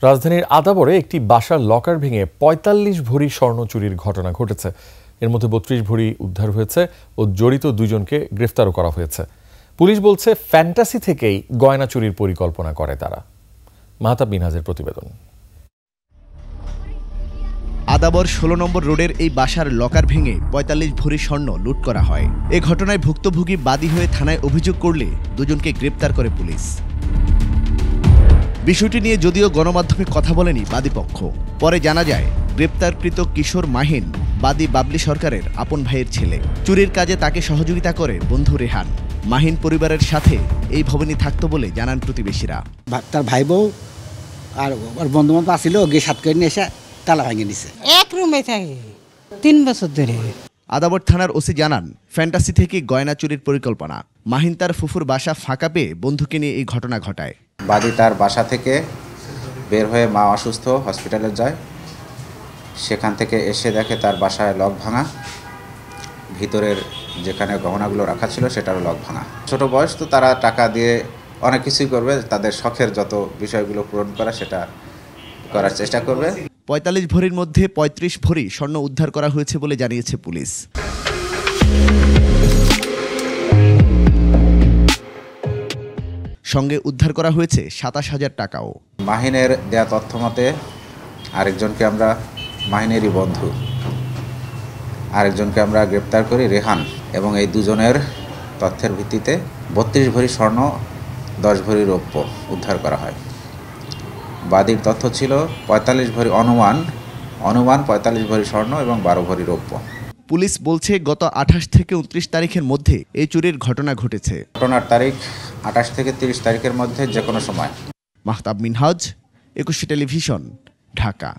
রাজধানীর আদাবরে একটি বাসার লকার ভেঙে ৪৫ ভরি স্বর্ণ চুরির ঘটনা ঘটেছে। এর মধ্যে ৩২ ভরি উদ্ধার হয়েছে ও জড়িত দুজনকে গ্রেফতারও করা হয়েছে। পুলিশ বলছে ফ্যান্টাসি থেকেই গয়না চুরির পরিকল্পনা করে তারা। মাহতাব মিনহাজের প্রতিবেদন। আদাবর ১৬ নম্বর রোডের এই বাসার লকার ভেঙে ৪৫ ভরি স্বর্ণ লুট করা হয়। এ ঘটনায় ভুক্তভোগী বাদী হয়ে থানায় অভিযোগ করলে দুজনকে গ্রেপ্তার করে পুলিশ। বিষয়টি নিয়ে যদিও গণমাধ্যমে কথা বলেনি বাদীপক্ষ। পরে জানা যায় গ্রেপ্তারকৃত কিশোর মাহিন বাদী বাবলি সরকারের আপন ভাইয়ের ছেলে। চুরির কাজে তাকে সহযোগিতা করে বন্ধু রেহান। মাহিন পরিবারের সাথে এই ভবনে থাকতো বলে জানান প্রতিবেশীরা। তার ভাই বউ আর বন্ধু বান্ধব আসছিল, গিয়ে সাত করে নিয়ে এসে তালা ভাঙিয়ে নিছে। এক রুমে থাকে ৩ বছর ধরে। আদাবর থানার ওসি জানান ফ্যান্টাসি থেকে গয়না চুরির পরিকল্পনা। মাহিন তার ফুফুর বাসা ফাঁকা পেয়ে বন্ধুকে নিয়ে এই ঘটনা ঘটায়। বাদী তার বাসা থেকে বের হয়ে মা অসুস্থ হসপিটালে যায়। সেখান থেকে এসে দেখে তার বাসায় লক ভাঙা, ভিতরের যেখানে গহনাগুলো রাখা ছিল সেটারও লক ভাঙা। ছোট বয়স তো তারা টাকা দিয়ে অনেক কিছুই করবে, তাদের শখের যত বিষয়গুলো পূরণ করা সেটা করার চেষ্টা করবে। ৪৫ ভরির মধ্যে ৩৫ ভরি স্বর্ণ উদ্ধার করা হয়েছে বলে জানিয়েছে পুলিশ। সঙ্গে উদ্ধার করা হয়েছে ২৭,০০০ টাকাও। মাহিনের দেয়া তথ্য মতে আরেকজনকে আমরা, মাহিনেরই বন্ধু, আরেকজনকে আমরা গ্রেপ্তার করি, রেহান, এবং এই দুজনের তথ্যের ভিত্তিতে ৩২ ভরি স্বর্ণ ১০ ভরি রৌপ্য উদ্ধার করা হয়। বাদীর তথ্য ছিল ৪৫ ভরি অনুমান ৪৫ ভরি স্বর্ণ এবং ১২ ভরি রৌপ্য। পুলিশ বলছে গত ২৮ থেকে ২৯ তারিখের মধ্যে এই চুরির ঘটনা ঘটেছে। ঘটনার তারিখ ২৮ থেকে ৩০ তারিখের মধ্যে যে কোনো সময়। মাহতাব মিনহাজ, ২১ টেলিভিশন, ঢাকা।